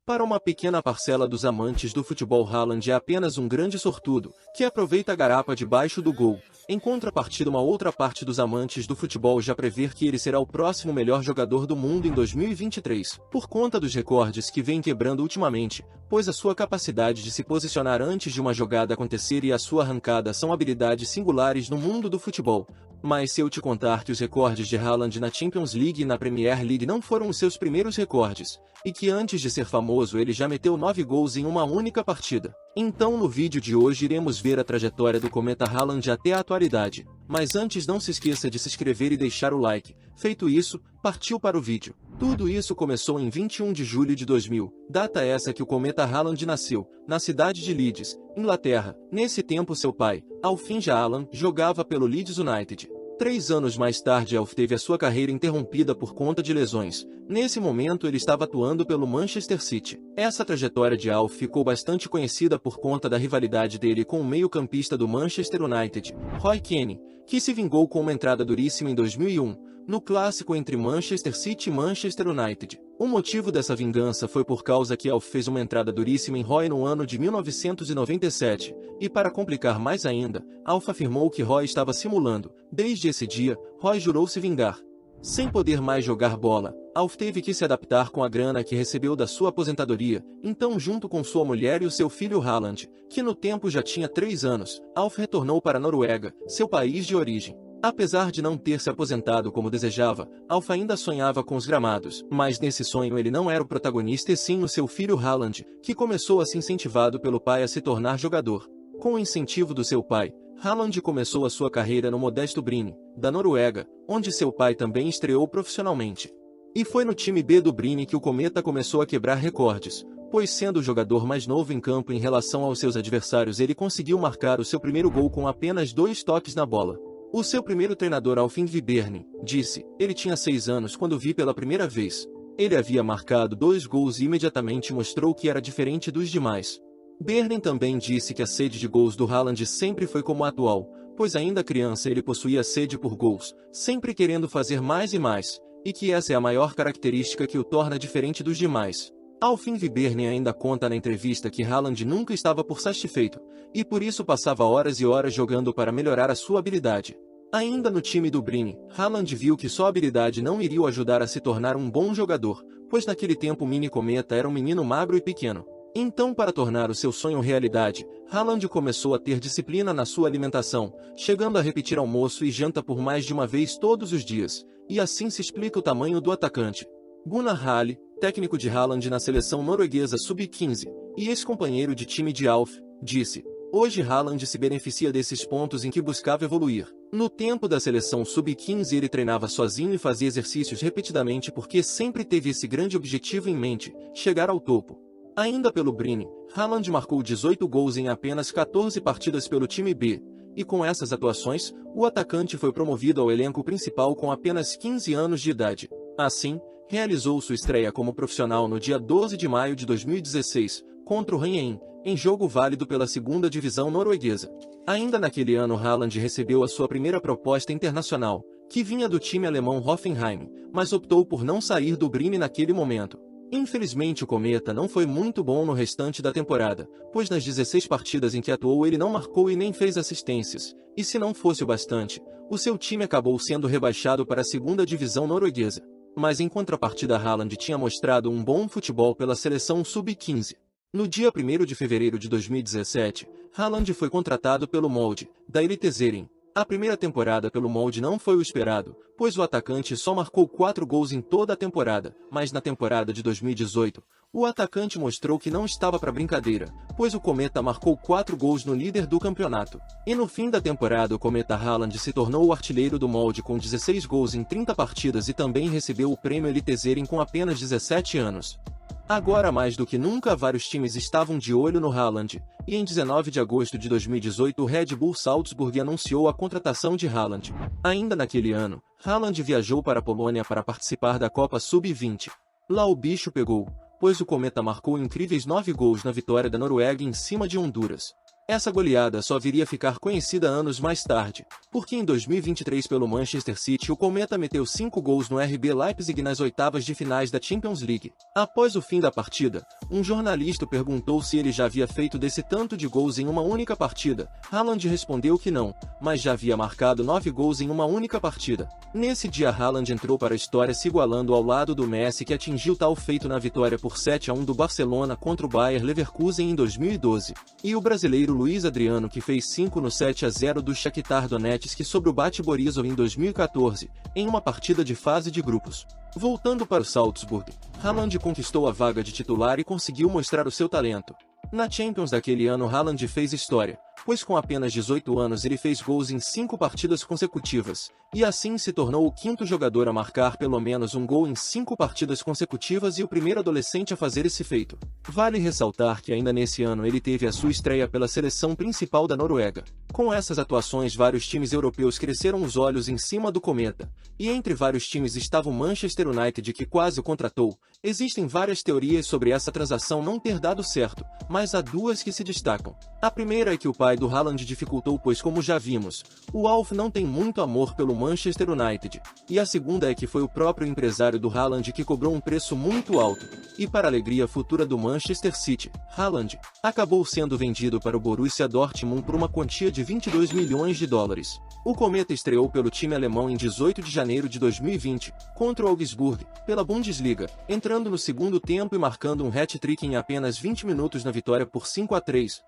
Para uma pequena parcela dos amantes do futebol, Haaland é apenas um grande sortudo, que aproveita a garapa debaixo do gol. Em contrapartida, uma outra parte dos amantes do futebol já prevê que ele será o próximo melhor jogador do mundo em 2023, por conta dos recordes que vem quebrando ultimamente, pois a sua capacidade de se posicionar antes de uma jogada acontecer e a sua arrancada são habilidades singulares no mundo do futebol. Mas se eu te contar que os recordes de Haaland na Champions League e na Premier League não foram os seus primeiros recordes, e que antes de ser famoso ele já meteu 9 gols em uma única partida. Então no vídeo de hoje iremos ver a trajetória do cometa Haaland até a atualidade. Mas antes, não se esqueça de se inscrever e deixar o like. Feito isso, partiu para o vídeo. Tudo isso começou em 21 de julho de 2000, data essa que o cometa Haaland nasceu, na cidade de Leeds, Inglaterra. Nesse tempo seu pai, Alf Haaland, jogava pelo Leeds United. 3 anos mais tarde, Alf teve a sua carreira interrompida por conta de lesões. Nesse momento ele estava atuando pelo Manchester City. Essa trajetória de Alf ficou bastante conhecida por conta da rivalidade dele com o meio-campista do Manchester United, Roy Keane, que se vingou com uma entrada duríssima em 2001, no clássico entre Manchester City e Manchester United. O motivo dessa vingança foi por causa que Alf fez uma entrada duríssima em Roy no ano de 1997, e para complicar mais ainda, Alf afirmou que Roy estava simulando. Desde esse dia, Roy jurou se vingar. Sem poder mais jogar bola, Alf teve que se adaptar com a grana que recebeu da sua aposentadoria. Então, junto com sua mulher e o seu filho Haaland, que no tempo já tinha 3 anos, Alf retornou para a Noruega, seu país de origem. Apesar de não ter se aposentado como desejava, Alf ainda sonhava com os gramados, mas nesse sonho ele não era o protagonista e sim o seu filho Haaland, que começou a ser incentivado pelo pai a se tornar jogador. Com o incentivo do seu pai, Haaland começou a sua carreira no modesto Bryne, da Noruega, onde seu pai também estreou profissionalmente. E foi no time B do Bryne que o cometa começou a quebrar recordes, pois sendo o jogador mais novo em campo em relação aos seus adversários, ele conseguiu marcar o seu primeiro gol com apenas 2 toques na bola. O seu primeiro treinador, Alf Viberne, disse: ele tinha 6 anos quando vi pela primeira vez. Ele havia marcado 2 gols e imediatamente mostrou que era diferente dos demais. Berne também disse que a sede de gols do Haaland sempre foi como a atual, pois ainda criança ele possuía sede por gols, sempre querendo fazer mais e mais, e que essa é a maior característica que o torna diferente dos demais. Alf Viberne ainda conta na entrevista que Haaland nunca estava por satisfeito, e por isso passava horas e horas jogando para melhorar a sua habilidade. Ainda no time do Bryne, Haaland viu que só habilidade não iria o ajudar a se tornar um bom jogador, pois naquele tempo o mini cometa era um menino magro e pequeno. Então, para tornar o seu sonho realidade, Haaland começou a ter disciplina na sua alimentação, chegando a repetir almoço e janta por mais de uma vez todos os dias, e assim se explica o tamanho do atacante. Gunnar Hale, técnico de Haaland na seleção norueguesa sub-15, e ex-companheiro de time de Alf, disse: hoje Haaland se beneficia desses pontos em que buscava evoluir. No tempo da seleção sub-15 ele treinava sozinho e fazia exercícios repetidamente porque sempre teve esse grande objetivo em mente, chegar ao topo. Ainda pelo Bryne, Haaland marcou 18 gols em apenas 14 partidas pelo time B, e com essas atuações, o atacante foi promovido ao elenco principal com apenas 15 anos de idade. Assim, realizou sua estreia como profissional no dia 12 de maio de 2016, contra o Ranheim, em jogo válido pela 2ª divisão norueguesa. Ainda naquele ano Haaland recebeu a sua primeira proposta internacional, que vinha do time alemão Hoffenheim, mas optou por não sair do Bryne naquele momento. Infelizmente o cometa não foi muito bom no restante da temporada, pois nas 16 partidas em que atuou ele não marcou e nem fez assistências, e se não fosse o bastante, o seu time acabou sendo rebaixado para a 2ª divisão norueguesa. Mas em contrapartida Haaland tinha mostrado um bom futebol pela seleção sub-15. No dia 1º de fevereiro de 2017, Haaland foi contratado pelo Molde, da Eliteserien. A primeira temporada pelo Molde não foi o esperado, pois o atacante só marcou 4 gols em toda a temporada, mas na temporada de 2018, o atacante mostrou que não estava para brincadeira, pois o cometa marcou 4 gols no líder do campeonato. E no fim da temporada o cometa Haaland se tornou o artilheiro do Molde com 16 gols em 30 partidas e também recebeu o prêmio Eliteserien com apenas 17 anos. Agora mais do que nunca vários times estavam de olho no Haaland, e em 19 de agosto de 2018 o Red Bull Salzburg anunciou a contratação de Haaland. Ainda naquele ano, Haaland viajou para a Polônia para participar da Copa Sub-20. Lá o bicho pegou, pois o cometa marcou incríveis 9 gols na vitória da Noruega em cima de Honduras. Essa goleada só viria a ficar conhecida anos mais tarde, porque em 2023 pelo Manchester City o Cometa meteu 5 gols no RB Leipzig nas oitavas de finais da Champions League. Após o fim da partida, um jornalista perguntou se ele já havia feito desse tanto de gols em uma única partida. Haaland respondeu que não, mas já havia marcado 9 gols em uma única partida. Nesse dia Haaland entrou para a história se igualando ao lado do Messi, que atingiu tal feito na vitória por 7-1 do Barcelona contra o Bayer Leverkusen em 2012. E o brasileiro Luiz Adriano, que fez 5 no 7-0 do Shakhtar Donetsk sobre o Bate Borisov em 2014, em uma partida de fase de grupos. Voltando para o Salzburg, Haaland conquistou a vaga de titular e conseguiu mostrar o seu talento. Na Champions daquele ano Haaland fez história, pois com apenas 18 anos ele fez gols em 5 partidas consecutivas, e assim se tornou o 5º jogador a marcar pelo menos um gol em 5 partidas consecutivas e o primeiro adolescente a fazer esse feito. Vale ressaltar que ainda nesse ano ele teve a sua estreia pela seleção principal da Noruega. Com essas atuações vários times europeus cresceram os olhos em cima do Cometa, e entre vários times estava o Manchester United, que quase o contratou. Existem várias teorias sobre essa transação não ter dado certo, mas há duas que se destacam. A primeira é que o pai do Haaland dificultou, pois como já vimos, o Alf não tem muito amor pelo Manchester United. E a segunda é que foi o próprio empresário do Haaland que cobrou um preço muito alto. E para a alegria futura do Manchester City, Haaland acabou sendo vendido para o Borussia Dortmund por uma quantia de 22 milhões de dólares. O Cometa estreou pelo time alemão em 18 de janeiro de 2020, contra o Augsburg, pela Bundesliga, entrando no segundo tempo e marcando um hat-trick em apenas 20 minutos na vitória por 5-3.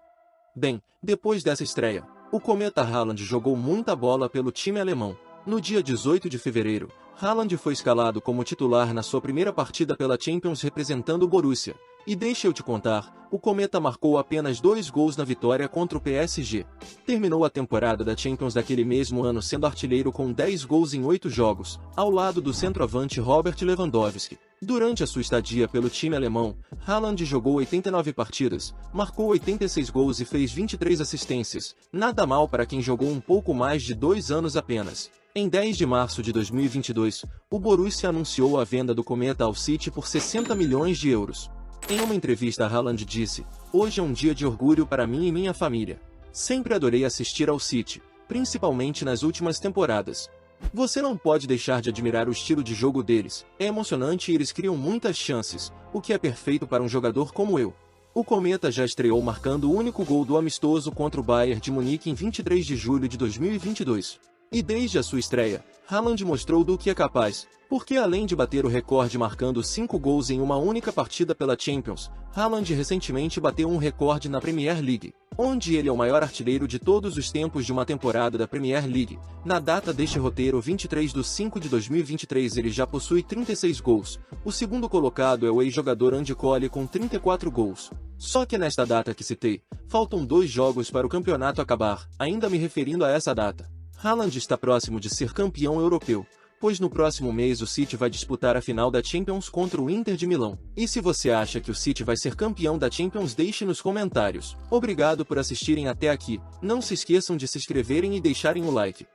Bem, depois dessa estreia, o Cometa Haaland jogou muita bola pelo time alemão. No dia 18 de fevereiro, Haaland foi escalado como titular na sua primeira partida pela Champions representando o Borussia. E deixa eu te contar, o Cometa marcou apenas 2 gols na vitória contra o PSG. Terminou a temporada da Champions daquele mesmo ano sendo artilheiro com 10 gols em 8 jogos, ao lado do centroavante Robert Lewandowski. Durante a sua estadia pelo time alemão, Haaland jogou 89 partidas, marcou 86 gols e fez 23 assistências, nada mal para quem jogou um pouco mais de 2 anos apenas. Em 10 de março de 2022, o Borussia anunciou a venda do Cometa ao City por 60 milhões de euros. Em uma entrevista Haaland disse: "Hoje é um dia de orgulho para mim e minha família. Sempre adorei assistir ao City, principalmente nas últimas temporadas. Você não pode deixar de admirar o estilo de jogo deles, é emocionante e eles criam muitas chances, o que é perfeito para um jogador como eu." O Cometa já estreou marcando o único gol do amistoso contra o Bayern de Munique em 23 de julho de 2022. E desde a sua estreia, Haaland mostrou do que é capaz, porque além de bater o recorde marcando 5 gols em uma única partida pela Champions, Haaland recentemente bateu um recorde na Premier League, onde ele é o maior artilheiro de todos os tempos de uma temporada da Premier League. Na data deste roteiro 23 de 5 de 2023 ele já possui 36 gols, o segundo colocado é o ex-jogador Andy Cole com 34 gols. Só que nesta data que citei, faltam 2 jogos para o campeonato acabar, ainda me referindo a essa data. Haaland está próximo de ser campeão europeu, pois no próximo mês o City vai disputar a final da Champions contra o Inter de Milão. E se você acha que o City vai ser campeão da Champions, deixe nos comentários. Obrigado por assistirem até aqui, não se esqueçam de se inscreverem e deixarem o like.